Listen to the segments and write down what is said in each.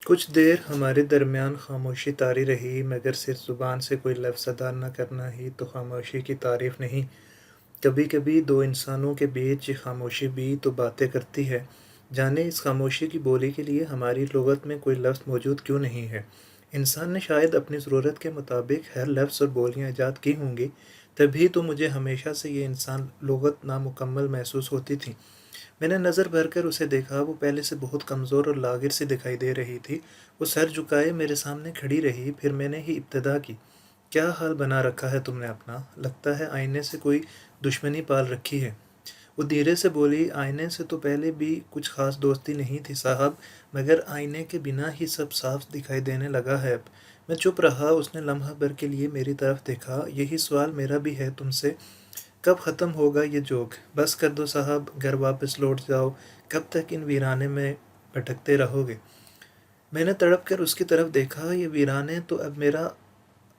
کچھ دیر ہمارے درمیان خاموشی طاری رہی، مگر صرف زبان سے کوئی لفظ ادا نہ کرنا ہی تو خاموشی کی تعریف نہیں۔ کبھی کبھی دو انسانوں کے بیچ یہ خاموشی بھی تو باتیں کرتی ہے۔ جانے اس خاموشی کی بولی کے لیے ہماری لغت میں کوئی لفظ موجود کیوں نہیں ہے؟ انسان نے شاید اپنی ضرورت کے مطابق ہر لفظ اور بولیاں ایجاد کی ہوں گی، تبھی تو مجھے ہمیشہ سے یہ انسان لغت نامکمل محسوس ہوتی تھی۔ میں نے نظر بھر کر اسے دیکھا، وہ پہلے سے بہت کمزور اور لاغر سی دکھائی دے رہی تھی۔ وہ سر جھکائے میرے سامنے کھڑی رہی، پھر میں نے ہی ابتدا کی۔ کیا حال بنا رکھا ہے تم نے اپنا؟ لگتا ہے آئینے سے کوئی دشمنی پال رکھی ہے۔ وہ دھیرے سے بولی، آئینے سے تو پہلے بھی کچھ خاص دوستی نہیں تھی صاحب، مگر آئینے کے بنا ہی سب صاف دکھائی دینے لگا ہے اب۔ میں چپ رہا، اس نے لمحہ بھر کے لیے میری طرف دیکھا۔ یہی سوال میرا بھی ہے تم سے، کب ختم ہوگا یہ جوگ؟ بس کر دو صاحب، گھر واپس لوٹ جاؤ، کب تک ان ویرانے میں بھٹکتے رہو گے؟ میں نے تڑپ کر اس کی طرف دیکھا، یہ ویرانے تو اب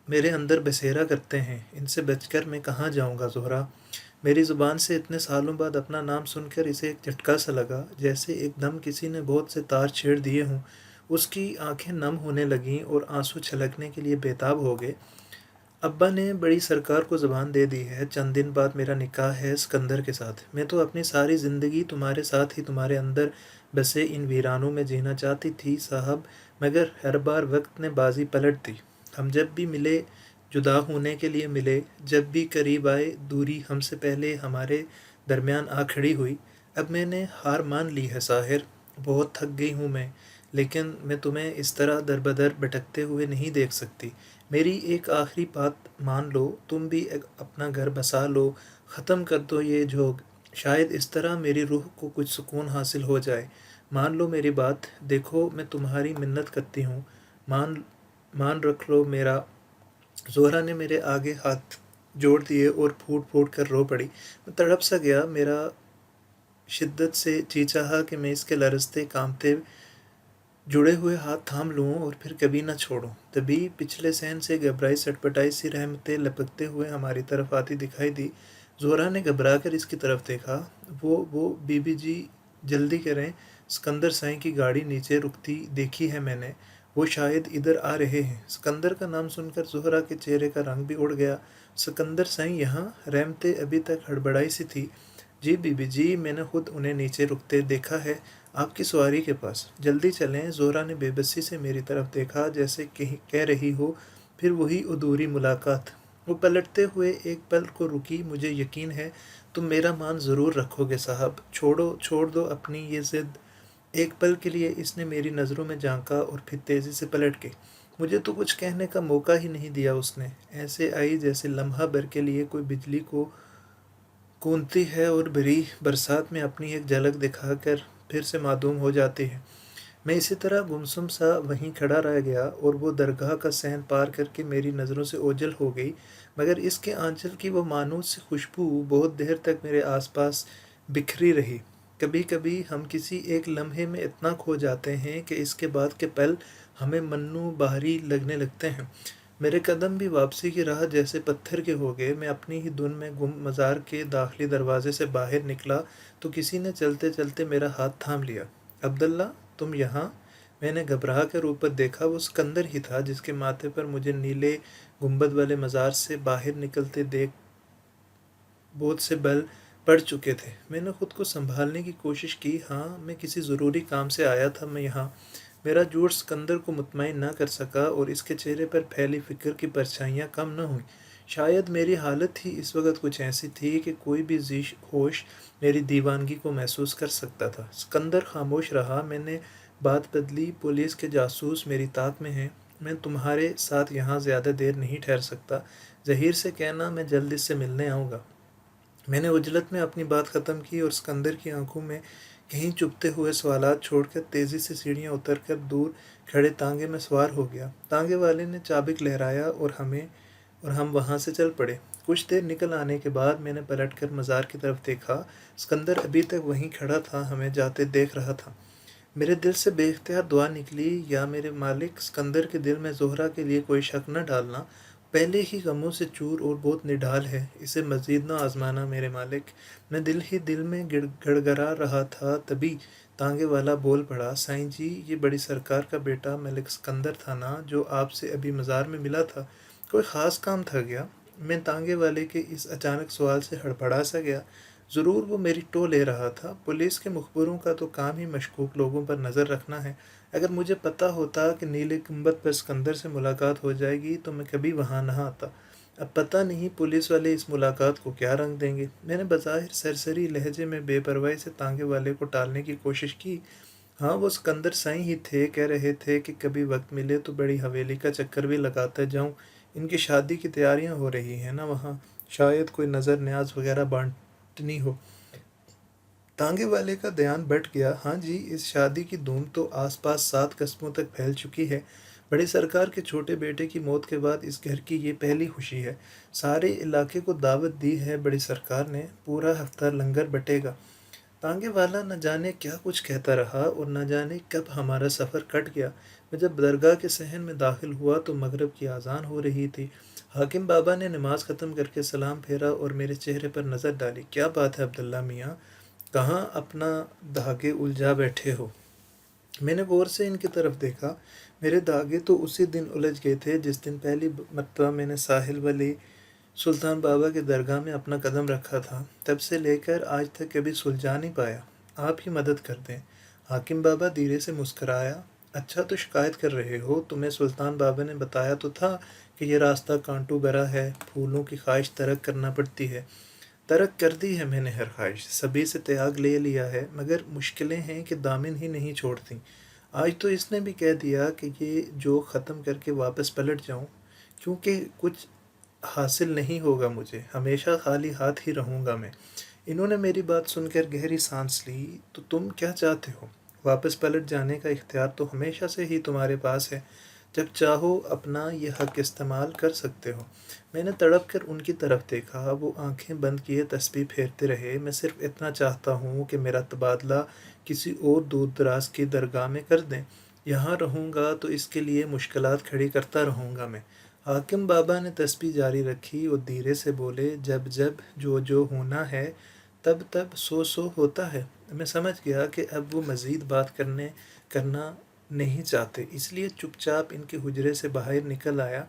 میرے اندر بسیرا کرتے ہیں، ان سے بچ کر میں کہاں جاؤں گا زہرا؟ میری زبان سے اتنے سالوں بعد اپنا نام سن کر اسے ایک جھٹکا سا لگا، جیسے ایک دم کسی نے بہت سے تار چھیڑ دیے ہوں۔ اس کی آنکھیں نم ہونے لگیں اور آنسو چھلکنے کے لیے بے تاب ہو گئے۔ ابا نے بڑی سرکار کو زبان دے دی ہے، چند دن بعد میرا نکاح ہے سکندر کے ساتھ۔ میں تو اپنی ساری زندگی تمہارے ساتھ ہی تمہارے اندر بسے ان ویرانوں میں جینا چاہتی تھی صاحب، مگر ہر بار وقت نے بازی پلٹ دی۔ ہم جب بھی ملے جدا ہونے کے لیے ملے، جب بھی قریب آئے دوری ہم سے پہلے ہمارے درمیان آ کھڑی ہوئی۔ اب میں نے ہار مان لی ہے ساحر، بہت تھک گئی ہوں میں، لیکن میں تمہیں اس طرح در بدر بھٹکتے ہوئے نہیں دیکھ سکتی۔ میری ایک آخری بات مان لو، تم بھی اپنا گھر بسا لو، ختم کر دو یہ جھوگ، شاید اس طرح میری روح کو کچھ سکون حاصل ہو جائے۔ مان لو میری بات، دیکھو میں تمہاری منت کرتی ہوں، مان رکھ لو میرا۔ زہرا نے میرے آگے ہاتھ جوڑ دیے اور پھوٹ پھوٹ کر رو پڑی۔ میں تڑپ سا گیا، میرا شدت سے جی چاہا کہ میں اس کے لرزتے کانپتے جڑے ہوئے ہاتھ تھام لوں اور پھر کبھی نہ چھوڑوں۔ تبھی پچھلے صحن سے گھبرائی سٹپٹائی سی رحمتیں لپکتے ہوئے ہماری طرف آتی دکھائی دی۔ زہرا نے گھبرا کر اس کی طرف دیکھا۔ وہ بی بی جی جلدی کریں، سکندر سائیں کی گاڑی نیچے رکتی دیکھی ہے میں نے، وہ شاید ادھر آ رہے ہیں۔ سکندر کا نام سن کر زہرا کے چہرے کا رنگ بھی اڑ گیا۔ سکندر سائیں یہاں؟ رحمتیں ابھی تک ہڑبڑائی سی تھی۔ جی بی بی جی، میں نے خود انہیں نیچے رکتے دیکھا ہے، آپ کی سواری کے پاس، جلدی چلیں۔ زہرا نے بے بسی سے میری طرف دیکھا، جیسے کہہ رہی ہو پھر وہی ادھوری ملاقات۔ وہ پلٹتے ہوئے ایک پل کو رکی، مجھے یقین ہے تم میرا مان ضرور رکھو گے صاحب، چھوڑ دو اپنی یہ ضد۔ ایک پل کے لیے اس نے میری نظروں میں جھانکا اور پھر تیزی سے پلٹ گئی۔ مجھے تو کچھ کہنے کا موقع ہی نہیں دیا اس نے، ایسے آئی جیسے لمحہ بھر کے لیے کوئی بجلی کو کونتی ہے اور بھری برسات میں اپنی ایک جھلک دکھا کر پھر سے معدوم ہو جاتی ہے۔ میں اسی طرح گمسم سا وہیں کھڑا رہ گیا اور وہ درگاہ کا صحن پار کر کے میری نظروں سے اوجھل ہو گئی، مگر اس کے آنچل کی وہ مانوس سی خوشبو بہت دیر تک میرے آس پاس بکھری رہی۔ کبھی کبھی ہم کسی ایک لمحے میں اتنا کھو جاتے ہیں کہ اس کے بعد کے پل ہمیں منو بہاری لگنے لگتے ہیں۔ میرے قدم بھی واپسی کی راہ جیسے پتھر کے ہو گئے۔ میں اپنی ہی دھن میں گم مزار کے داخلی دروازے سے باہر نکلا تو کسی نے چلتے چلتے میرا ہاتھ تھام لیا۔ عبداللہ، تم یہاں؟ میں نے گھبرا کر اوپر دیکھا، وہ سکندر ہی تھا جس کے ماتھے پر مجھے نیلے گنبد والے مزار سے باہر نکلتے دیکھ بہت سے بل پڑ چکے تھے۔ میں نے خود کو سنبھالنے کی کوشش کی، ہاں میں کسی ضروری کام سے آیا تھا، میں یہاں۔ میرا جھوٹ سکندر کو مطمئن نہ کر سکا اور اس کے چہرے پر پھیلی فکر کی پرچھائیاں کم نہ ہوئیں۔ شاید میری حالت ہی اس وقت کچھ ایسی تھی کہ کوئی بھی ذی ہوش میری دیوانگی کو محسوس کر سکتا تھا۔ سکندر خاموش رہا۔ میں نے بات بدلی، پولیس کے جاسوس میری طاق میں ہیں، میں تمہارے ساتھ یہاں زیادہ دیر نہیں ٹھہر سکتا، ظہیر سے کہنا میں جلد اس سے ملنے آؤں گا۔ میں نے عجلت میں اپنی بات ختم کی اور سکندر کی آنکھوں میں کہیں چبھتے ہوئے سوالات چھوڑ کر تیزی سے سیڑھیاں اتر کر دور کھڑے تانگے میں سوار ہو گیا۔ تانگے والے نے چابک لہرایا اور ہم وہاں سے چل پڑے۔ کچھ دیر نکل آنے کے بعد میں نے پلٹ کر مزار کی طرف دیکھا۔ سکندر ابھی تک وہیں کھڑا تھا، ہمیں جاتے دیکھ رہا تھا۔ میرے دل سے بے اختیار دعا نکلی، یا میرے مالک سکندر کے دل میں زہرا کے لیے کوئی شک نہ ڈالنا، پہلے ہی غموں سے چور اور بہت نڈھال ہے، اسے مزید نہ آزمانا میرے مالک۔ میں دل ہی دل میں گڑ گڑا رہا تھا، تانگے والا بول پڑا، سائیں جی یہ بڑی سرکار کا بیٹا ملک اسکندر تھا نا جو آپ سے ابھی مزار میں ملا تھا، کوئی خاص کام تھا گیا؟ میں تانگے والے کے اس اچانک سوال سے ہڑبڑا سا گیا۔ ضرور وہ میری ٹو لے رہا تھا، پولیس کے مخبروں کا تو کام ہی مشکوک لوگوں پر نظر رکھنا ہے۔ اگر مجھے پتہ ہوتا کہ نیلے گنبد پر اسکندر سے ملاقات ہو جائے گی تو میں کبھی وہاں نہ آتا۔ اب پتہ نہیں پولیس والے اس ملاقات کو کیا رنگ دیں گے۔ میں نے بظاہر سرسری لہجے میں بے پرواہی سے تانگے والے کو ٹالنے کی کوشش کی۔ ہاں وہ اسکندر سائیں ہی تھے، کہہ رہے تھے کہ کبھی وقت ملے تو بڑی حویلی کا چکر بھی لگاتا جاؤں، ان کی شادی کی تیاریاں ہو رہی ہیں نا وہاں، شاید کوئی نظر نیاز وغیرہ بانٹنی ہو۔ تانگے والے کا دھیان بٹ گیا۔ ہاں جی، اس شادی کی دھوم تو آس پاس 7 قصبوں تک پھیل چکی ہے۔ بڑی سرکار کے چھوٹے بیٹے کی موت کے بعد اس گھر کی یہ پہلی خوشی ہے۔ سارے علاقے کو دعوت دی ہے بڑی سرکار نے، پورا ہفتہ لنگر بٹے گا۔ تانگے والا نہ جانے کیا کچھ کہتا رہا اور نہ جانے کب ہمارا سفر کٹ گیا۔ میں جب درگاہ کے صحن میں داخل ہوا تو مغرب کی اذان ہو رہی تھی۔ حاکم بابا نے نماز ختم کر کے سلام پھیرا اور میرے چہرے پر نظر ڈالی۔ کیا بات ہے عبداللہ میاں، کہاں اپنا دھاگے الجھا بیٹھے ہو؟ میں نے غور سے ان کی طرف دیکھا۔ میرے دھاگے تو اسی دن الجھ گئے تھے جس دن پہلی مرتبہ میں نے ساحل ولی سلطان بابا کی درگاہ میں اپنا قدم رکھا تھا۔ تب سے لے کر آج تک کبھی سلجھا نہیں پایا۔ آپ ہی مدد کر دیں۔ حاکم بابا دھیرے سے مسکرایا۔ اچھا تو شکایت کر رہے ہو؟ تمہیں سلطان بابا نے بتایا تو تھا کہ یہ راستہ کانٹوں بھرا ہے، پھولوں کی خواہش ترک کرنا پڑتی ہے۔ ترک کر دی ہے میں نے ہر خواہش، سبھی سے تیاگ لے لیا ہے، مگر مشکلیں ہیں کہ دامن ہی نہیں چھوڑتی۔ آج تو اس نے بھی کہہ دیا کہ یہ جو ختم کر کے واپس پلٹ جاؤں، کیونکہ کچھ حاصل نہیں ہوگا مجھے، ہمیشہ خالی ہاتھ ہی رہوں گا میں۔ انہوں نے میری بات سن کر گہری سانس لی۔ تو تم کیا چاہتے ہو؟ واپس پلٹ جانے کا اختیار تو ہمیشہ سے ہی تمہارے پاس ہے، جب چاہو اپنا یہ حق استعمال کر سکتے ہو۔ میں نے تڑپ کر ان کی طرف دیکھا، وہ آنکھیں بند کیے تسبیح پھیرتے رہے۔ میں صرف اتنا چاہتا ہوں کہ میرا تبادلہ کسی اور دور دراز کی درگاہ میں کر دیں، یہاں رہوں گا تو اس کے لیے مشکلات کھڑی کرتا رہوں گا میں۔ حاکم بابا نے تسبیح جاری رکھی اور دھیرے سے بولے، جب جب جو ہونا ہے تب تب سو ہوتا ہے۔ میں سمجھ گیا کہ اب وہ مزید بات کرنا نہیں چاہتے، اس لیے چپ چاپ ان کے حجرے سے باہر نکل آیا۔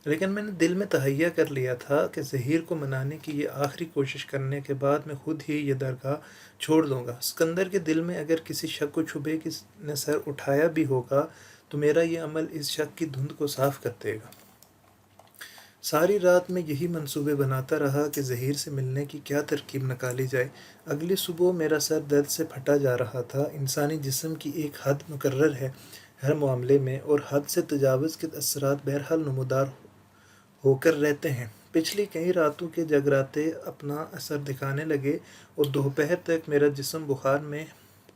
لیکن میں نے دل میں تہیہ کر لیا تھا کہ ظہیر کو منانے کی یہ آخری کوشش کرنے کے بعد میں خود ہی یہ درگاہ چھوڑ دوں گا۔ اسکندر کے دل میں اگر کسی شک و شبے نے سر اٹھایا بھی ہوگا تو میرا یہ عمل اس شک کی دھند کو صاف کر دے گا۔ ساری رات میں یہی منصوبے بناتا رہا کہ ظہیر سے ملنے کی کیا ترکیب نکالی جائے۔ اگلی صبح میرا سر درد سے پھٹا جا رہا تھا۔ انسانی جسم کی ایک حد مقرر ہے ہر معاملے میں، اور حد سے تجاوز کے اثرات بہرحال نمودار ہو کر رہتے ہیں۔ پچھلی کئی راتوں کے جگراتے اپنا اثر دکھانے لگے اور دوپہر تک میرا جسم بخار میں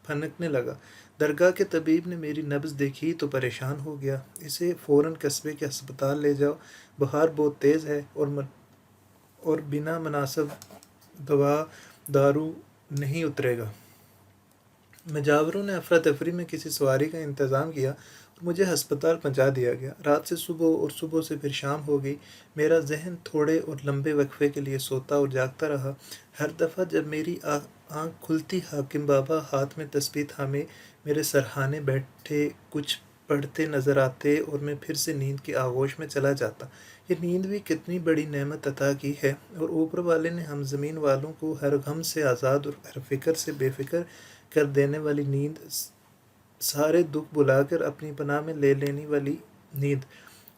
پھنکنے لگا۔ درگاہ کے طبیب نے میری نبض دیکھی تو پریشان ہو گیا۔ اسے فوراً قصبے کے ہسپتال لے جاؤ، بخار بہت تیز ہے اور بنا مناسب دوا دارو نہیں اترے گا۔ مجاوروں نے افراتفری میں کسی سواری کا انتظام کیا اور مجھے ہسپتال پہنچا دیا گیا۔ رات سے صبح اور صبح سے پھر شام ہو گئی۔ میرا ذہن تھوڑے اور لمبے وقفے کے لیے سوتا اور جاگتا رہا۔ ہر دفعہ جب میری آنکھ کھلتی حاکم بابا ہاتھ میں تسبیح تھامے میرے سرہانے بیٹھے کچھ پڑھتے نظر آتے اور میں پھر سے نیند کی آغوش میں چلا جاتا۔ یہ نیند بھی کتنی بڑی نعمت عطا کی ہے، اور اوپر والے نے ہم زمین والوں کو ہر غم سے آزاد اور ہر فکر سے بے فکر کر دینے والی نیند، سارے دکھ بلا کر اپنی پناہ میں لے لینے والی نیند،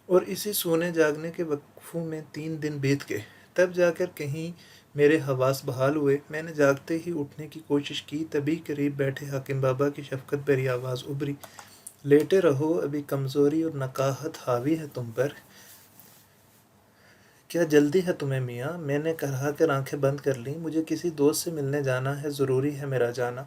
اور اسی سونے جاگنے کے وقفوں میں 3 دن بیت گئے۔ تب جا کر کہیں میرے حواس بحال ہوئے۔ میں نے جاگتے ہی اٹھنے کی کوشش کی، تبھی قریب بیٹھے حاکم بابا کی شفقت بھری آواز ابھری، لیٹے رہو، ابھی کمزوری اور نقاہت حاوی ہے تم پر۔ کیا جلدی ہے تمہیں میاں؟ میں نے کہا کر آنکھیں بند کر لیں۔ مجھے کسی دوست سے ملنے جانا ہے، ضروری ہے میرا جانا۔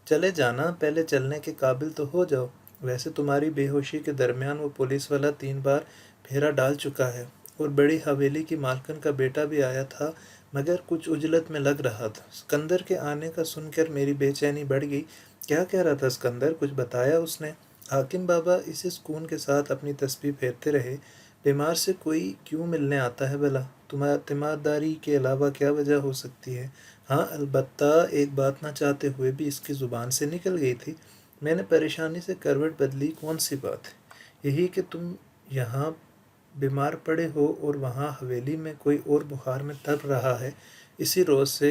چلے جانا، پہلے چلنے کے قابل تو ہو جاؤ۔ ویسے تمہاری بے ہوشی کے درمیان وہ پولیس والا 3 بار پھیرا ڈال چکا ہے، اور بڑی حویلی کی مالکن کا بیٹا بھی آیا تھا، مگر کچھ عجلت میں لگ رہا تھا۔ اسکندر کے آنے کا سن کر میری بے چینی بڑھ گئی۔ کیا کہہ رہا تھا اسکندر؟ کچھ بتایا اس نے؟ حاکم بابا اسی سکون کے ساتھ اپنی تسبیح پھیرتے رہے۔ بیمار سے کوئی کیوں ملنے آتا ہے بھلا؟ تیمارداری کے علاوہ کیا وجہ ہو سکتی ہے؟ ہاں البتہ ایک بات نہ چاہتے ہوئے بھی اس کی زبان سے نکل گئی تھی۔ میں نے پریشانی سے کروٹ بدلی۔ کون سی بات ہے؟ یہی کہ تم یہاں بیمار پڑے ہو اور وہاں حویلی میں کوئی اور بخار میں تڑپ رہا ہے، اسی روز سے۔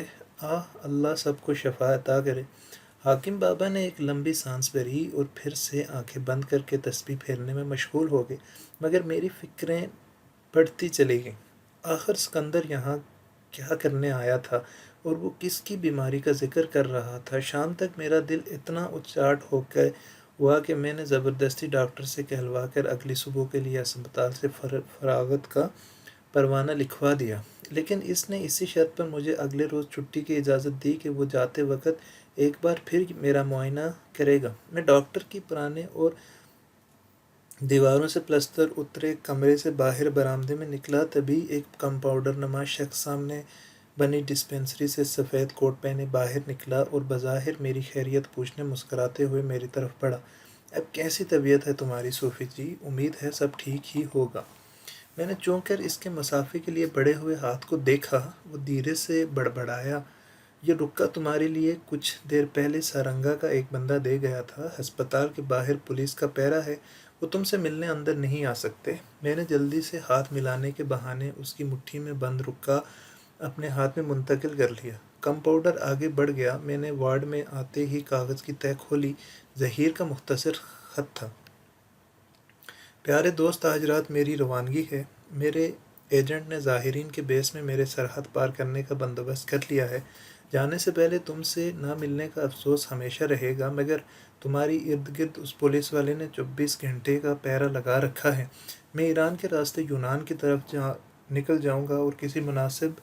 اللہ سب کو شفا عطا کرے۔ حاکم بابا نے ایک لمبی سانس بھری اور پھر سے آنکھیں بند کر کے تسبیح پھیرنے میں مشغول ہو گئے، مگر میری فکریں بڑھتی چلی گئیں۔ آخر سکندر یہاں کیا کرنے آیا تھا اور وہ کس کی بیماری کا ذکر کر رہا تھا؟ شام تک میرا دل اتنا اچاٹ ہو کے ہوا کہ میں نے زبردستی ڈاکٹر سے کہلوا کر اگلی صبح کے لیے اسپتال سے فراغت کا پروانہ لکھوا دیا، لیکن اس نے اسی شرط پر مجھے اگلے روز چھٹی کی اجازت دی کہ وہ جاتے وقت ایک بار پھر میرا معائنہ کرے گا۔ میں ڈاکٹر کی پرانے اور دیواروں سے پلستر اترے کمرے سے باہر برآمدے میں نکلا، تبھی ایک کمپاؤنڈر نما شخص سامنے بنی ڈسپنسری سے سفید کوٹ پہنے باہر نکلا اور بظاہر میری خیریت پوچھنے مسکراتے ہوئے میری طرف بڑھا۔ اب کیسی طبیعت ہے تمہاری صوفی جی؟ امید ہے سب ٹھیک ہی ہوگا۔ میں نے چونک کر اس کے مسافے کے لیے بڑھے ہوئے ہاتھ کو دیکھا۔ وہ دھیرے سے بڑبڑایا، یہ رکا تمہارے لیے کچھ دیر پہلے سارنگا کا ایک بندہ دے گیا تھا۔ ہسپتال کے باہر پولیس کا پہرا ہے، وہ تم سے ملنے اندر نہیں آ سکتے۔ میں نے جلدی سے ہاتھ ملانے کے بہانے اس کی مٹھی میں بند رکا اپنے ہاتھ میں منتقل کر لیا۔ کمپاؤنڈر آگے بڑھ گیا۔ میں نے وارڈ میں آتے ہی کاغذ کی تہہ کھولی۔ ظہیر کا مختصر خط تھا۔ پیارے دوست، آج رات میری روانگی ہے۔ میرے ایجنٹ نے ظاہرین کے بیس میں میرے سرحد پار کرنے کا بندوبست کر لیا ہے۔ جانے سے پہلے تم سے نہ ملنے کا افسوس ہمیشہ رہے گا، مگر تمہاری ارد گرد اس پولیس والے نے 24 گھنٹے کا پہرا لگا رکھا ہے۔ میں ایران کے راستے یونان کی طرف نکل جاؤں گا اور کسی مناسب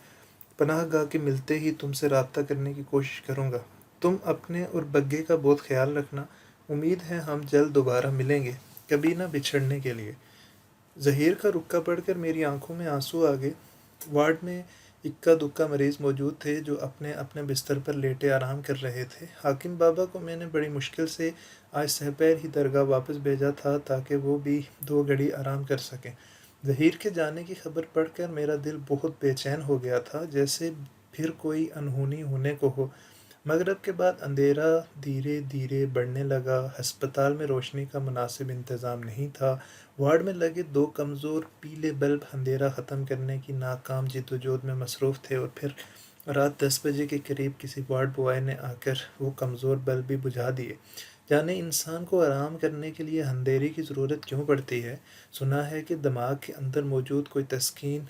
پناہ گاہ کے ملتے ہی تم سے رابطہ کرنے کی کوشش کروں گا۔ تم اپنے اور بگے کا بہت خیال رکھنا۔ امید ہے ہم جلد دوبارہ ملیں گے، کبھی نہ بچھڑنے کے لیے۔ ظہیر کا رکا پڑھ کر میری آنکھوں میں آنسو آ گئے۔ وارڈ میں اکا دکا مریض موجود تھے جو اپنے اپنے بستر پر لیٹے آرام کر رہے تھے۔ حاکم بابا کو میں نے بڑی مشکل سے آج سحپیر ہی درگاہ واپس بھیجا تھا تاکہ وہ بھی 2 گھڑی آرام کر سکیں۔ ظہیر کے جانے کی خبر پڑھ کر میرا دل بہت بے چین ہو گیا تھا، جیسے پھر کوئی انہونی ہونے کو ہو۔ مغرب کے بعد اندھیرا دھیرے دھیرے بڑھنے لگا۔ ہسپتال میں روشنی کا مناسب انتظام نہیں تھا۔ وارڈ میں لگے 2 کمزور پیلے بلب اندھیرا ختم کرنے کی ناکام جدوجہد میں مصروف تھے اور پھر رات 10 بجے کے قریب کسی وارڈ بوائے نے آ کر وہ کمزور بلب بھی بجھا دیے۔ جانے انسان کو آرام کرنے کے لیے اندھیرے کی ضرورت کیوں پڑتی ہے؟ سنا ہے کہ دماغ کے اندر موجود کوئی تسکین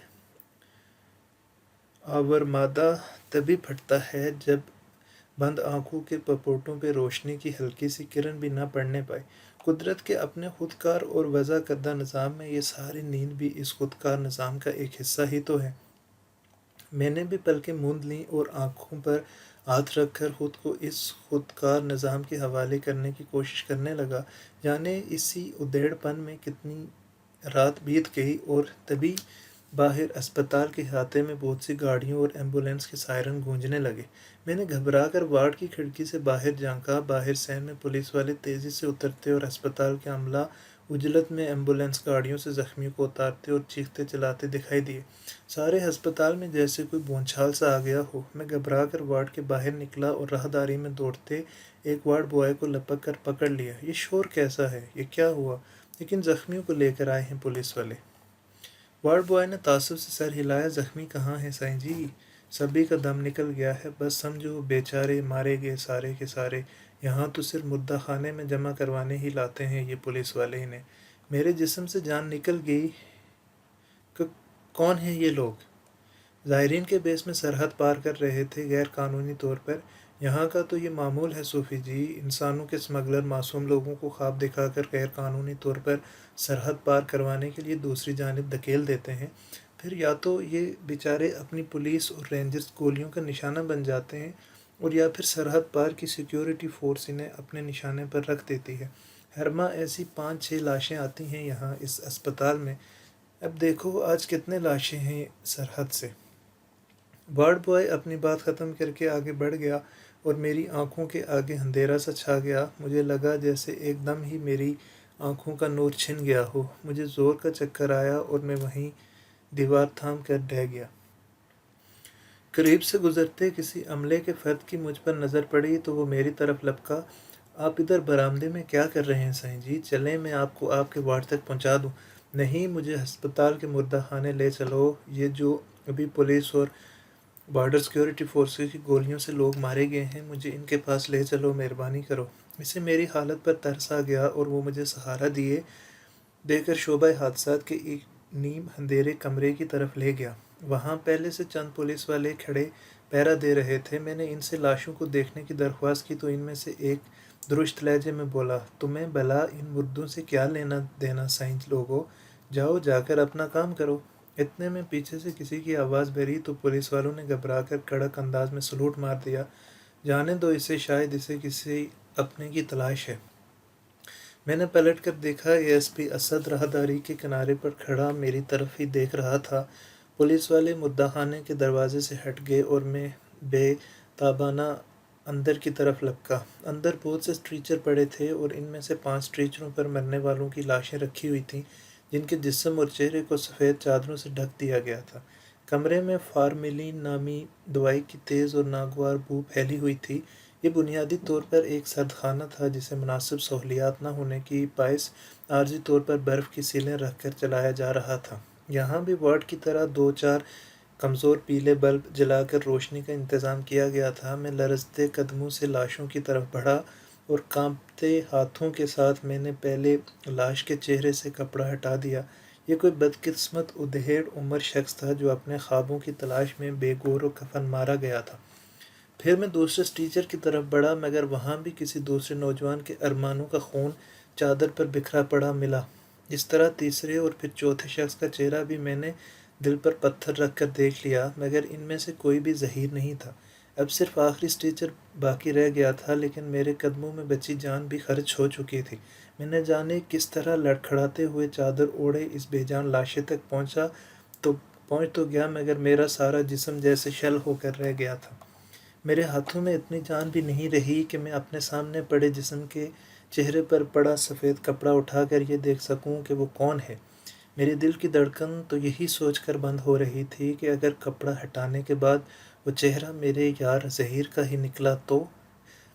آور مادہ تبھی پھٹتا ہے جب بند آنکھوں کے پپوٹوں پہ روشنی کی ہلکی سی کرن بھی نہ پڑنے پائے۔ قدرت کے اپنے خودکار اور وضع کردہ نظام میں یہ ساری نیند بھی اس خودکار نظام کا ایک حصہ ہی تو ہے۔ میں نے بھی پلکیں موند لیں اور آنکھوں پر ہاتھ رکھ کر خود کو اس خودکار نظام کے حوالے کرنے کی کوشش کرنے لگا۔ جانے اسی ادھیڑ پن میں کتنی رات بیت گئی اور تبھی باہر اسپتال کے احاطے میں بہت سی گاڑیوں اور ایمبولینس کے سائرن گونجنے لگے۔ میں نے گھبرا کر وارڈ کی کھڑکی سے باہر جھانکا۔ باہر سین میں پولیس والے تیزی سے اترتے اور اسپتال کے عملہ عجلت میں ایمبولینس گاڑیوں سے زخمیوں کو اتارتے اور چیختے چلاتے دکھائی دیے۔ سارے ہسپتال میں جیسے کوئی بھونچال سا آ گیا ہو۔ میں گھبرا کر وارڈ کے باہر نکلا اور راہداری میں دوڑتے ایک وارڈ بوائے کو لپک کر پکڑ لیا۔ یہ شور کیسا ہے؟ یہ کیا ہوا؟ لیکن زخمیوں کو لے کر آئے ہیں پولیس والے۔ وارڈ بوائے نے تعصب سے سر ہلایا۔ زخمی کہاں ہیں سائیں جی؟ سبھی کا دم نکل گیا ہے، بس سمجھو بیچارے مارے گئے سارے کے سارے۔ یہاں تو صرف مردہ خانے میں جمع کروانے ہی لاتے ہیں یہ پولیس والے انہیں۔ میرے جسم سے جان نکل گئی۔ کون ہیں یہ لوگ؟ زائرین کے بیس میں سرحد پار کر رہے تھے غیر قانونی طور پر۔ یہاں کا تو یہ معمول ہے صوفی جی، انسانوں کے سمگلر معصوم لوگوں کو خواب دکھا کر غیر قانونی طور پر سرحد پار کروانے کے لیے دوسری جانب دھکیل دیتے ہیں، پھر یا تو یہ بیچارے اپنی پولیس اور رینجرز گولیوں کا نشانہ بن جاتے ہیں اور یا پھر سرحد پار کی سیکیورٹی فورس انہیں اپنے نشانے پر رکھ دیتی ہے۔ ہر ماہ ایسی 5-6 لاشیں آتی ہیں یہاں اس اسپتال میں۔ اب دیکھو آج کتنے لاشیں ہیں سرحد سے۔ وارڈ بوائے اپنی بات ختم کر کے آگے بڑھ گیا اور میری آنکھوں کے آگے اندھیرا سا چھا گیا۔ مجھے لگا جیسے ایک دم ہی میری آنکھوں کا نور چھن گیا ہو۔ مجھے زور کا چکر آیا اور میں وہیں دیوار تھام کر ڈہ گیا۔ قریب سے گزرتے کسی عملے کے فرد کی مجھ پر نظر پڑی تو وہ میری طرف لپکا۔ آپ ادھر برآمدے میں کیا کر رہے ہیں سائیں جی؟ چلیں میں آپ کو آپ کے وارڈ تک پہنچا دوں۔ نہیں، مجھے ہسپتال کے مردہ خانے لے چلو۔ یہ جو ابھی پولیس اور بارڈر سیکیورٹی فورسز کی گولیوں سے لوگ مارے گئے ہیں، مجھے ان کے پاس لے چلو، مہربانی کرو۔ اسے میری حالت پر ترس آ گیا اور وہ مجھے سہارا دیے دے کر شعبہ حادثات کے ایک نیم اندھیرے کمرے کی طرف لے گیا۔ وہاں پہلے سے چند پولیس والے کھڑے پہرا دے رہے تھے۔ میں نے ان سے لاشوں کو دیکھنے کی درخواست کی تو ان میں سے ایک درشت لہجے میں بولا، تمہیں بھلا ان مردوں سے کیا لینا دینا سائنس لوگوں، جاؤ جا کر اپنا کام کرو۔ اتنے میں پیچھے سے کسی کی آواز بھری تو پولیس والوں نے گھبرا کر کڑک انداز میں سلوٹ مار دیا، جانے دو اسے، شاید اسے کسی اپنے کی تلاش ہے۔ میں نے پلٹ کر دیکھا، اے ایس پی اسد راہداری کے کنارے پر کھڑا میری طرف ہی دیکھ رہا تھا۔ پولیس والے مردہ خانے کے دروازے سے ہٹ گئے اور میں بے تابانہ اندر کی طرف لپکا۔ اندر بہت سے اسٹریچر پڑے تھے اور ان میں سے 5 اسٹریچروں پر مرنے والوں کی لاشیں رکھی ہوئی تھیں، جن کے جسم اور چہرے کو سفید چادروں سے ڈھک دیا گیا تھا۔ کمرے میں فارمیلین نامی دوائی کی تیز اور ناگوار بو پھیلی ہوئی تھی۔ یہ بنیادی طور پر ایک سرد خانہ تھا جسے مناسب سہولیات نہ ہونے کی باعث عارضی طور پر برف کی سیلیں رکھ کر چلایا جا رہا تھا۔ یہاں بھی وارڈ کی طرح 2-4 کمزور پیلے بلب جلا کر روشنی کا انتظام کیا گیا تھا۔ میں لرزتے قدموں سے لاشوں کی طرف بڑھا اور کانپتے ہاتھوں کے ساتھ میں نے پہلے لاش کے چہرے سے کپڑا ہٹا دیا۔ یہ کوئی بدقسمت ادھیڑ عمر شخص تھا جو اپنے خوابوں کی تلاش میں بے گور و کفن مارا گیا تھا۔ پھر میں دوسرے اسٹریچر کی طرف بڑھا، مگر وہاں بھی کسی دوسرے نوجوان کے ارمانوں کا خون چادر پر بکھرا پڑا ملا۔ اس طرح تیسرے اور پھر چوتھے شخص کا چہرہ بھی میں نے دل پر پتھر رکھ کر دیکھ لیا، مگر ان میں سے کوئی بھی ظہیر نہیں تھا۔ اب صرف آخری اسٹریچر باقی رہ گیا تھا، لیکن میرے قدموں میں بچی جان بھی خرچ ہو چکی تھی۔ میں نہ جانے کس طرح لڑکھڑاتے ہوئے چادر اوڑھے اس بے جان لاشے تک پہنچ تو گیا، مگر میرا سارا جسم جیسے شل ہو کر رہ گیا تھا۔ میرے ہاتھوں میں اتنی جان بھی نہیں رہی کہ میں اپنے سامنے پڑے جسم کے چہرے پر پڑا سفید کپڑا اٹھا کر یہ دیکھ سکوں کہ وہ کون ہے۔ میری دل کی دھڑکن تو یہی سوچ کر بند ہو رہی تھی کہ اگر کپڑا ہٹانے کے بعد وہ چہرہ میرے یار ظہیر کا ہی نکلا تو۔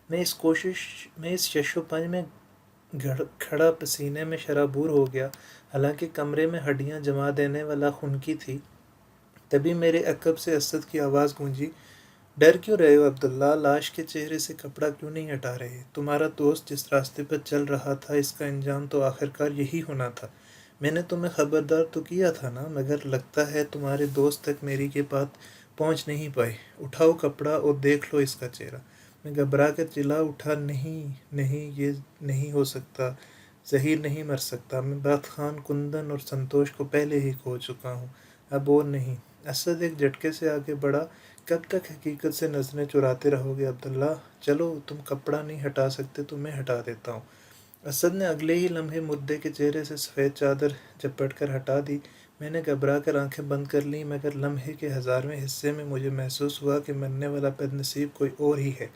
میں اس شش و پنج میں کھڑا پسینے میں شرابور ہو گیا، حالانکہ کمرے میں ہڈیاں جما دینے والا خنکی تھی۔ تبھی میرے عقب سے اسد کی آواز گونجی، ڈر کیوں رہے ہو عبداللہ؟ لاش کے چہرے سے کپڑا کیوں نہیں ہٹا رہے؟ تمہارا دوست جس راستے پر چل رہا تھا اس کا انجام تو آخرکار یہی ہونا تھا۔ میں نے تمہیں خبردار تو کیا تھا نا، مگر لگتا ہے تمہارے دوست تک میری یہ بات پہنچ نہیں پائی۔ اٹھاؤ کپڑا اور دیکھ لو اس کا چہرہ۔ میں گھبرا کر چلا اٹھا، نہیں، یہ نہیں ہو سکتا، ظہیر نہیں مر سکتا۔ میں بخت خان، کندن اور سنتوش کو پہلے ہی کھو چکا ہوں، اب اور نہیں۔ اسد ایک جھٹکے سے آگے بڑھا، کب تک حقیقت سے نظریں چراتے رہو گے عبداللہ؟ چلو، تم کپڑا نہیں ہٹا سکتے تو میں ہٹا دیتا ہوں۔ اسد نے اگلے ہی لمحے مردے کے چہرے سے سفید چادر جپٹ کر ہٹا دی۔ میں نے گھبرا کر آنکھیں بند کر لیں، مگر لمحے کے 1000ویں حصے میں مجھے محسوس ہوا کہ مرنے والا بد نصیب کوئی اور ہی ہے۔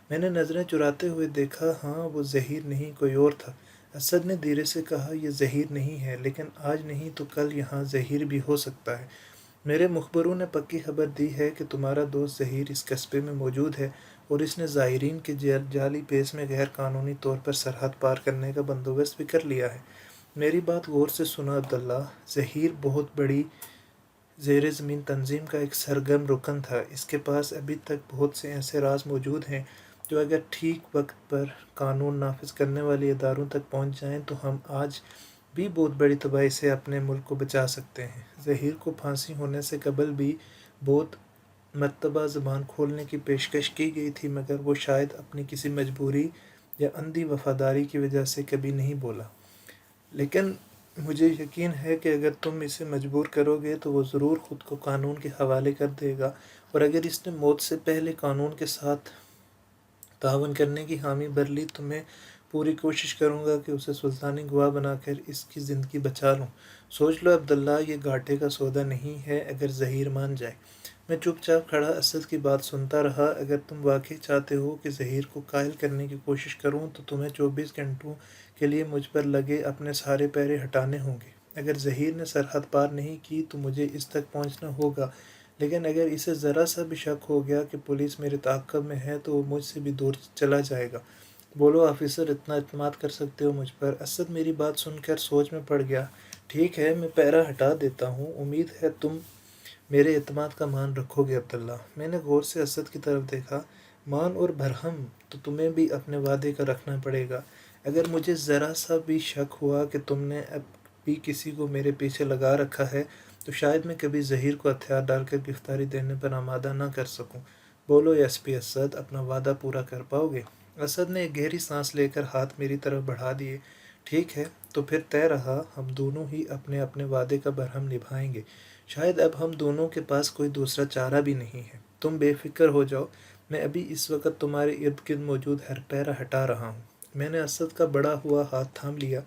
میں نے نظریں چراتے ہوئے دیکھا، ہاں وہ ظہیر نہیں کوئی اور تھا۔ اسد نے دھیرے سے کہا، یہ ظہیر نہیں ہے، لیکن آج نہیں تو کل یہاں ظہیر بھی ہو سکتا ہے۔ میرے مخبروں نے پکی خبر دی ہے کہ تمہارا دوست ظہیر اس قصبے میں موجود ہے اور اس نے زائرین کے جعلی پیس میں غیر قانونی طور پر سرحد پار کرنے کا بندوبست بھی کر لیا ہے۔ میری بات غور سے سنا عبداللہ، ظہیر بہت بڑی زیر زمین تنظیم کا ایک سرگرم رکن تھا۔ اس کے پاس ابھی تک بہت سے ایسے راز موجود ہیں جو اگر ٹھیک وقت پر قانون نافذ کرنے والے اداروں تک پہنچ جائیں تو ہم آج بھی بہت بڑی تباہی سے اپنے ملک کو بچا سکتے ہیں۔ ظہیر کو پھانسی ہونے سے قبل بھی بہت مرتبہ زبان کھولنے کی پیشکش کی گئی تھی، مگر وہ شاید اپنی کسی مجبوری یا اندھی وفاداری کی وجہ سے کبھی نہیں بولا۔ لیکن مجھے یقین ہے کہ اگر تم اسے مجبور کرو گے تو وہ ضرور خود کو قانون کے حوالے کر دے گا، اور اگر اس نے موت سے پہلے قانون کے ساتھ تعاون کرنے کی حامی بھر لی تو میں پوری کوشش کروں گا کہ اسے سلطانی گواہ بنا کر اس کی زندگی بچا لوں۔ سوچ لو عبداللہ، یہ گھاٹے کا سودا نہیں ہے اگر ظہیر مان جائے۔ میں چپ چاپ کھڑا اسد کی بات سنتا رہا۔ اگر تم واقعی چاہتے ہو کہ ظہیر کو قائل کرنے کی کوشش کروں تو تمہیں 24 گھنٹوں کے لیے مجھ پر لگے اپنے سارے پہرے ہٹانے ہوں گے۔ اگر ظہیر نے سرحد پار نہیں کی تو مجھے اس تک پہنچنا ہوگا، لیکن اگر اسے ذرا سا بھی شک ہو گیا کہ پولیس میرے تعاقب میں ہے تو وہ مجھ سے بھی دور چلا جائے گا۔ بولو آفیسر، اتنا اعتماد کر سکتے ہو مجھ پر؟ اسد میری بات سن کر سوچ میں پڑ گیا۔ ٹھیک ہے، میں پیرا ہٹا دیتا ہوں، امید ہے تم میرے اعتماد کا مان رکھو گے عبداللہ۔ میں نے غور سے اسد کی طرف دیکھا۔ مان اور برہم، تو تمہیں بھی اپنے وعدے کا رکھنا پڑے گا۔ اگر مجھے ذرا سا بھی شک ہوا کہ تم نے اب بھی کسی کو میرے پیچھے لگا رکھا ہے تو شاید میں کبھی ظہیر کو ہتھیار ڈال کر گرفتاری دینے پر آمادہ نہ کر سکوں۔ بولو ایس پی اسد، اپنا وعدہ پورا کر پاؤ گے؟ اسد نے ایک گہری سانس لے کر ہاتھ میری طرف بڑھا دیے۔ ٹھیک ہے، تو پھر طے رہا، ہم دونوں ہی اپنے اپنے وعدے کا برہم نبھائیں گے۔ شاید اب ہم دونوں کے پاس کوئی دوسرا چارہ بھی نہیں ہے۔ تم بے فکر ہو جاؤ، میں ابھی اس وقت تمہارے ارد گرد موجود ہر پیرا ہٹا رہا ہوں۔ میں نے اسد کا بڑا ہوا ہاتھ تھام لیا۔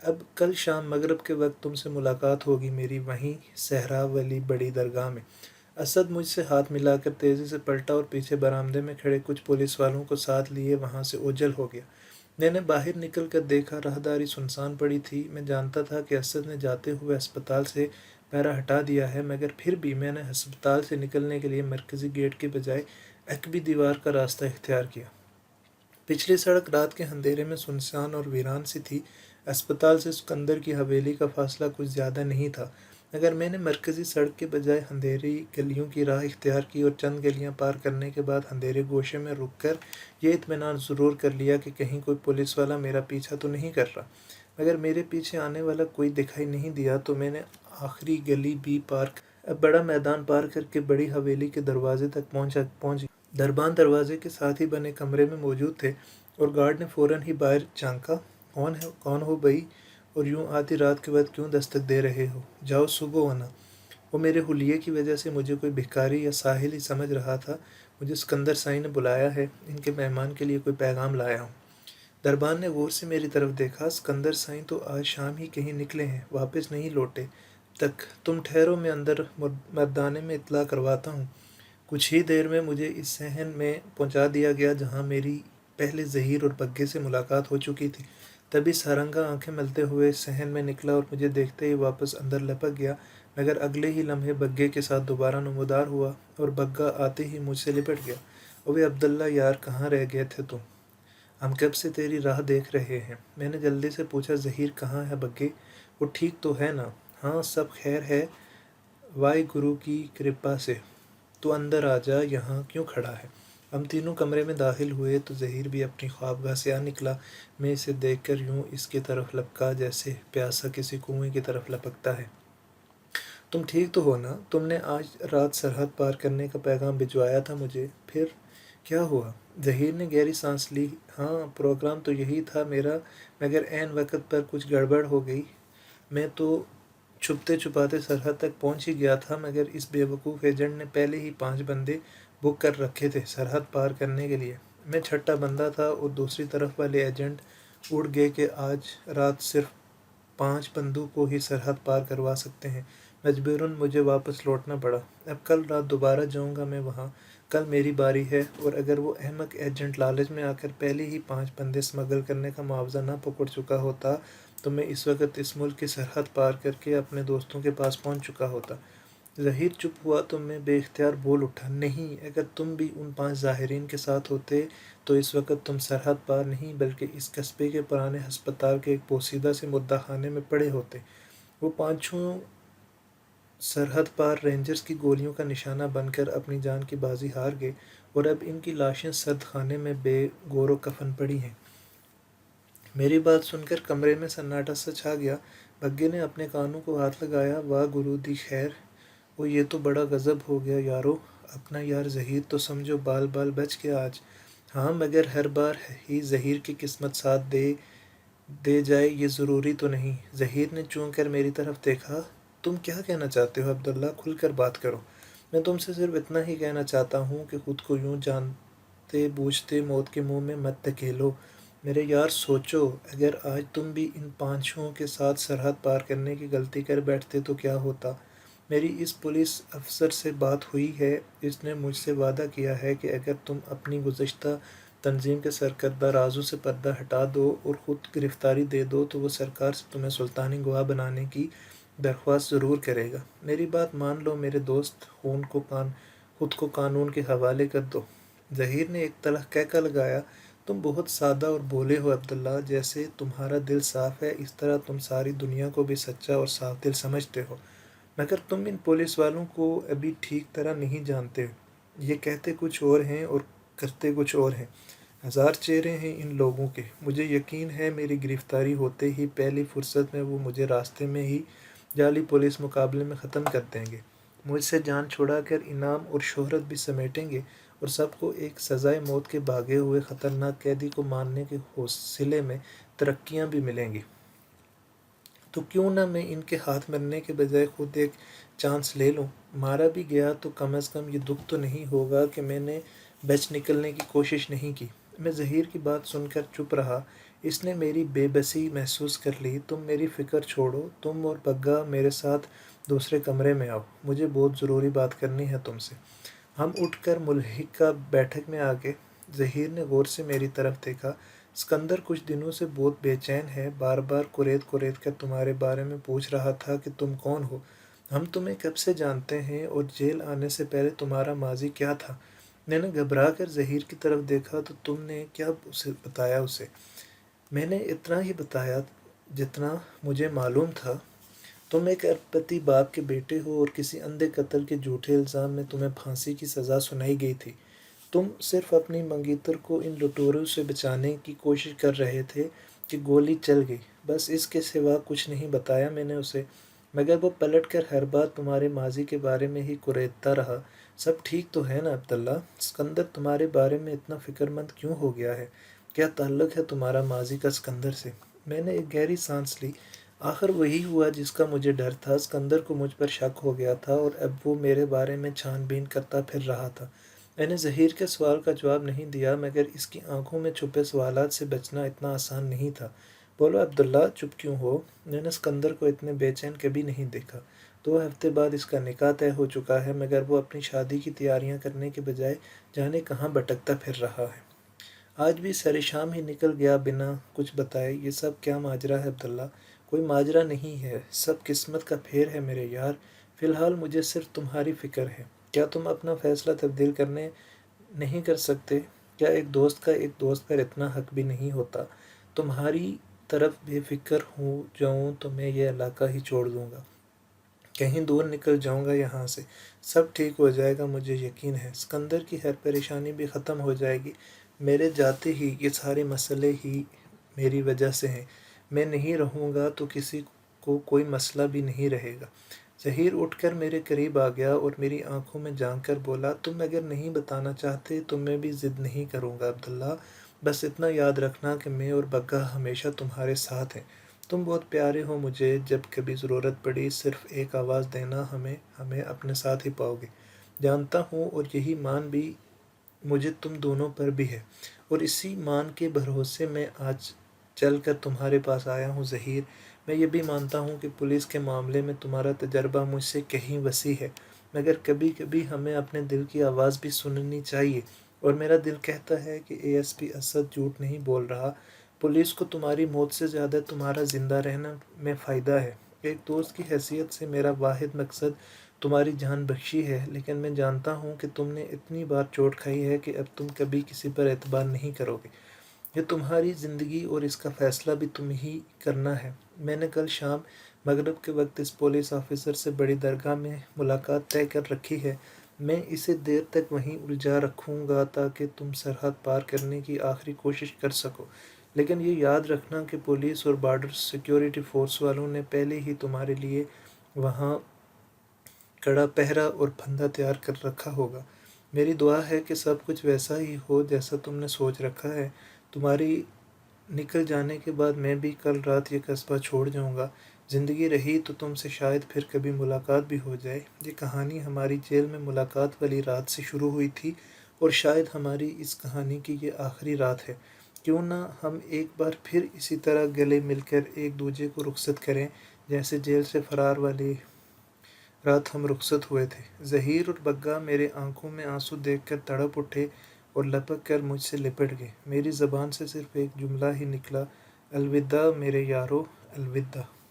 اب کل شام مغرب کے وقت تم سے ملاقات ہوگی میری وہیں صحرا والی بڑی درگاہ میں۔ اسد مجھ سے ہاتھ ملا کر تیزی سے پلٹا اور پیچھے برآمدے میں کھڑے کچھ پولیس والوں کو ساتھ لیے وہاں سے اوجھل ہو گیا۔ میں نے باہر نکل کر دیکھا، راہداری سنسان پڑی تھی۔ میں جانتا تھا کہ اسد نے جاتے ہوئے ہسپتال سے پیرا ہٹا دیا ہے، مگر پھر بھی میں نے ہسپتال سے نکلنے کے لیے مرکزی گیٹ کے بجائے عقبی دیوار کا راستہ اختیار کیا۔ پچھلی سڑک رات کے اندھیرے میں سنسان اور ویران سی تھی۔ اسپتال سے سکندر کی حویلی کا فاصلہ کچھ زیادہ نہیں تھا، مگر میں نے مرکزی سڑک کے بجائے اندھیری گلیوں کی راہ اختیار کی اور چند گلیاں پار کرنے کے بعد اندھیرے گوشے میں رک کر یہ اطمینان ضرور کر لیا کہ کہیں کوئی پولیس والا میرا پیچھا تو نہیں کر رہا۔ مگر میرے پیچھے آنے والا کوئی دکھائی نہیں دیا تو میں نے آخری گلی بھی بڑا میدان پار کر کے بڑی حویلی کے دروازے تک پہنچ دربان دروازے کے ساتھ ہی بنے کمرے میں موجود تھے اور گارڈ نے فوراً ہی باہر جھانکا۔ کون ہو بھئی، اور یوں آدھی رات کے وقت کیوں دستک دے رہے ہو؟ جاؤ صبح ہونا۔ وہ میرے حلیے کی وجہ سے مجھے کوئی بھکاری یا ساحل ہی سمجھ رہا تھا۔ مجھے سکندر سائی نے بلایا ہے، ان کے مہمان کے لیے کوئی پیغام لایا ہوں۔ دربان نے غور سے میری طرف دیکھا۔ سکندر سائی تو آج شام ہی کہیں نکلے ہیں، واپس نہیں لوٹے تک۔ تم ٹھہرو، میں اندر مردانے میں اطلاع کرواتا ہوں۔ کچھ ہی دیر میں مجھے اس صحن میں پہنچا دیا گیا جہاں میری پہلے ظہیر اور بگے سے ملاقات ہو چکی تھی۔ تبھی سارنگا آنکھیں ملتے ہوئے صحن میں نکلا اور مجھے دیکھتے ہی واپس اندر لپک گیا، مگر اگلے ہی لمحے بگے کے ساتھ دوبارہ نمودار ہوا اور بگا آتے ہی مجھ سے لپٹ گیا۔ اوے عبداللہ یار، کہاں رہ گئے تھے تم؟ ہم کب سے تیری راہ دیکھ رہے ہیں۔ میں نے جلدی سے پوچھا، ظہیر کہاں ہے بگے؟ وہ ٹھیک تو ہے نا؟ ہاں سب خیر ہے، وائی گرو کی کرپا سے۔ تو اندر آ جا، یہاں کیوں کھڑا ہے؟ ہم تینوں کمرے میں داخل ہوئے تو ظہیر بھی اپنی خوابگاہ سے آ نکلا۔ میں اسے دیکھ کر یوں اس کی طرف لپکا جیسے پیاسا کسی کنویں کی طرف لپکتا ہے۔ تم ٹھیک تو ہو نا؟ تم نے آج رات سرحد پار کرنے کا پیغام بھجوایا تھا مجھے، پھر کیا ہوا؟ ظہیر نے گہری سانس لی۔ ہاں، پروگرام تو یہی تھا میرا، مگر عین وقت پر کچھ گڑبڑ ہو گئی۔ میں تو چھپتے چھپاتے سرحد تک پہنچ ہی گیا تھا، مگر اس بے وقوف ایجنٹ نے پہلے ہی 5 بندے بک کر رکھے تھے سرحد پار کرنے کے لیے۔ میں چھٹا بندہ تھا اور دوسری طرف والے ایجنٹ اڑ گئے کہ آج رات صرف 5 بندوں کو ہی سرحد پار کروا سکتے ہیں۔ مجبوراً مجھے واپس لوٹنا پڑا۔ اب کل رات دوبارہ جاؤں گا میں وہاں، کل میری باری ہے، اور اگر وہ احمق ایجنٹ لالچ میں آ کر پہلے ہی 5 بندے اسمگل کرنے کا معاوضہ نہ پکڑ چکا ہوتا تو میں اس وقت اس ملک کی سرحد پار کر کے اپنے دوستوں کے پاس پہنچ چکا ہوتا۔ ظہیر چپ ہوا تو میں بے اختیار بول اٹھا، نہیں، اگر تم بھی ان 5 ظاہرین کے ساتھ ہوتے تو اس وقت تم سرحد پار نہیں بلکہ اس قصبے کے پرانے ہسپتال کے ایک پوسیدہ سے مردہ خانے میں پڑے ہوتے۔ وہ 5 سرحد پار رینجرز کی گولیوں کا نشانہ بن کر اپنی جان کی بازی ہار گئے، اور اب ان کی لاشیں سرد خانے میں بے گور و کفن پڑی ہیں۔ میری بات سن کر کمرے میں سناٹا سا چھا گیا۔ بگے نے اپنے کانوں کو ہاتھ لگایا۔ واہ گرو دی خیر، وہ یہ تو بڑا غضب ہو گیا یارو، اپنا یار ظہیر تو سمجھو بال بال بچ گیا آج۔ ہاں، مگر ہر بار ہی ظہیر کی قسمت ساتھ دے جائے یہ ضروری تو نہیں۔ ظہیر نے چون کر میری طرف دیکھا۔ تم کیا کہنا چاہتے ہو عبداللہ؟ کھل کر بات کرو۔ میں تم سے صرف اتنا ہی کہنا چاہتا ہوں کہ خود کو یوں جانتے بوجھتے موت کے منہ میں مت دھکیلو۔ میرے یار سوچو، اگر آج تم بھی ان 5 کے ساتھ سرحد پار کرنے کی غلطی کر بیٹھتے تو کیا ہوتا؟ میری اس پولیس افسر سے بات ہوئی ہے، اس نے مجھ سے وعدہ کیا ہے کہ اگر تم اپنی گزشتہ تنظیم کے سرکردہ رازوں سے پردہ ہٹا دو اور خود گرفتاری دے دو تو وہ سرکار سے تمہیں سلطانی گواہ بنانے کی درخواست ضرور کرے گا۔ میری بات مان لو میرے دوست، خود کو قانون کے حوالے کر دو۔ ظہیر نے ایک تلخ کہکہ لگایا تم بہت سادہ اور بولے ہو عبداللہ، جیسے تمہارا دل صاف ہے اس طرح تم ساری دنیا کو بھی سچا اور صاف دل سمجھتے ہو، مگر تم ان پولیس والوں کو ابھی ٹھیک طرح نہیں جانتے ہو۔ یہ کہتے کچھ اور ہیں اور کرتے کچھ اور ہیں۔ ہزار چہرے ہیں ان لوگوں کے۔ مجھے یقین ہے میری گرفتاری ہوتے ہی پہلی فرصت میں وہ مجھے راستے میں ہی جعلی پولیس مقابلے میں ختم کر دیں گے، مجھ سے جان چھڑا کر انعام اور شہرت بھی سمیٹیں گے، اور سب کو ایک سزائے موت کے بھاگے ہوئے خطرناک قیدی کو ماننے کے حوصلے میں ترقیاں بھی ملیں گی۔ تو کیوں نہ میں ان کے ہاتھ مرنے کے بجائے خود ایک چانس لے لوں؟ مارا بھی گیا تو کم از کم یہ دکھ تو نہیں ہوگا کہ میں نے بچ نکلنے کی کوشش نہیں کی۔ میں ظہیر کی بات سن کر چپ رہا۔ اس نے میری بے بسی محسوس کر لی۔ تم میری فکر چھوڑو، تم اور بگا میرے ساتھ دوسرے کمرے میں آؤ، مجھے بہت ضروری بات کرنی ہے تم سے۔ ہم اٹھ کر ملحقہ بیٹھک میں آ گئے۔ ظہیر نے غور سے میری طرف دیکھا۔ اسکندر کچھ دنوں سے بہت بے چین ہے، بار بار کریت کر تمہارے بارے میں پوچھ رہا تھا کہ تم کون ہو، ہم تمہیں کب سے جانتے ہیں، اور جیل آنے سے پہلے تمہارا ماضی کیا تھا۔ میں نے گھبرا کر ظہیر کی طرف دیکھا۔ تو تم نے کیا بتایا اسے؟ میں نے اتنا ہی بتایا جتنا مجھے معلوم تھا۔ تم ایک اربپتی باپ کے بیٹے ہو اور کسی اندھے قتل کے جھوٹے الزام میں تمہیں پھانسی کی سزا سنائی گئی تھی۔ تم صرف اپنی منگیتر کو ان لٹوروں سے بچانے کی کوشش کر رہے تھے کہ گولی چل گئی، بس اس کے سوا کچھ نہیں بتایا میں نے اسے، مگر وہ پلٹ کر ہر بات تمہارے ماضی کے بارے میں ہی کریدتا رہا۔ سب ٹھیک تو ہے نا عبداللہ؟ اسکندر تمہارے بارے میں اتنا فکر مند کیوں ہو گیا ہے؟ کیا تعلق ہے تمہارا ماضی کا اسکندر سے؟ میں نے ایک گہری سانس لی۔ آخر وہی ہوا جس کا مجھے ڈر تھا۔ اسکندر کو مجھ پر شک ہو گیا تھا اور اب وہ میرے بارے میں چھان بین کرتا پھر رہا تھا۔ میں نے ظہیر کے سوال کا جواب نہیں دیا، مگر اس کی آنکھوں میں چھپے سوالات سے بچنا اتنا آسان نہیں تھا۔ بولو عبداللہ، چپ کیوں ہو؟ میں نے اسکندر کو اتنے بے چین کبھی نہیں دیکھا۔ 2 ہفتے بعد اس کا نکاح طے ہو چکا ہے، مگر وہ اپنی شادی کی تیاریاں کرنے کے بجائے جانے کہاں بھٹکتا پھر رہا ہے۔ آج بھی سر شام ہی نکل گیا بنا کچھ بتائے۔ یہ سب کیا ماجرا ہے عبداللہ؟ کوئی ماجرا نہیں ہے، سب قسمت کا پھیر ہے میرے یار۔ فی الحال مجھے صرف تمہاری فکر ہے۔ کیا تم اپنا فیصلہ تبدیل کرنے نہیں کر سکتے؟ کیا ایک دوست کا ایک دوست پر اتنا حق بھی نہیں ہوتا؟ تمہاری طرف بے فکر ہو جاؤں تو میں یہ علاقہ ہی چھوڑ دوں گا، کہیں دور نکل جاؤں گا یہاں سے۔ سب ٹھیک ہو جائے گا، مجھے یقین ہے۔ اسکندر کی ہر پریشانی بھی ختم ہو جائے گی۔ میرے جاتے ہی یہ سارے مسئلے ہی میری وجہ سے ہیں۔ میں نہیں رہوں گا تو کسی کو کوئی مسئلہ بھی نہیں رہے گا۔ ظہیر اٹھ کر میرے قریب آ گیا اور میری آنکھوں میں جھانک کر بولا، تم اگر نہیں بتانا چاہتے تو میں بھی ضد نہیں کروں گا عبداللہ، بس اتنا یاد رکھنا کہ میں اور بگا ہمیشہ تمہارے ساتھ ہیں۔ تم بہت پیارے ہو مجھے، جب کبھی ضرورت پڑی صرف ایک آواز دینا، ہمیں اپنے ساتھ ہی پاؤ گے۔ جانتا ہوں، اور یہی مان بھی مجھے تم دونوں پر بھی ہے، اور اسی مان کے بھروسے میں آج چل کر تمہارے پاس آیا ہوں ظہیر۔ میں یہ بھی مانتا ہوں کہ پولیس کے معاملے میں تمہارا تجربہ مجھ سے کہیں وسیع ہے، مگر کبھی کبھی ہمیں اپنے دل کی آواز بھی سننی چاہیے، اور میرا دل کہتا ہے کہ اے ایس پی اسد جھوٹ نہیں بول رہا۔ پولیس کو تمہاری موت سے زیادہ تمہارا زندہ رہنا میں فائدہ ہے۔ ایک دوست کی حیثیت سے میرا واحد مقصد تمہاری جان بخشی ہے، لیکن میں جانتا ہوں کہ تم نے اتنی بار چوٹ کھائی ہے کہ اب تم کبھی کسی پر اعتبار نہیں کرو گے۔ یہ تمہاری زندگی اور اس کا فیصلہ بھی تم ہی کرنا ہے۔ میں نے کل شام مغرب کے وقت اس پولیس آفیسر سے بڑی درگاہ میں ملاقات طے کر رکھی ہے۔ میں اسے دیر تک وہیں الجھا رکھوں گا تاکہ تم سرحد پار کرنے کی آخری کوشش کر سکو، لیکن یہ یاد رکھنا کہ پولیس اور بارڈر سیکیورٹی فورس والوں نے پہلے ہی تمہارے لیے وہاں کڑا پہرا اور پھندا تیار کر رکھا ہوگا۔ میری دعا ہے کہ سب کچھ ویسا ہی ہو جیسا تم نے سوچ رکھا ہے۔ تمہاری نکل جانے کے بعد میں بھی کل رات یہ قصبہ چھوڑ جاؤں گا۔ زندگی رہی تو تم سے شاید پھر کبھی ملاقات بھی ہو جائے۔ یہ کہانی ہماری جیل میں ملاقات والی رات سے شروع ہوئی تھی، اور شاید ہماری اس کہانی کی یہ آخری رات ہے۔ کیوں نہ ہم ایک بار پھر اسی طرح گلے مل کر ایک دوسرے کو رخصت کریں، جیسے جیل سے فرار والی رات ہم رخصت ہوئے تھے۔ ظہیر اور بگا میرے آنکھوں میں آنسو دیکھ کر تڑپ اٹھے اور لپک کر مجھ سے لپٹ گئے۔ میری زبان سے صرف ایک جملہ ہی نکلا، الوداع میرے یارو، الوداع۔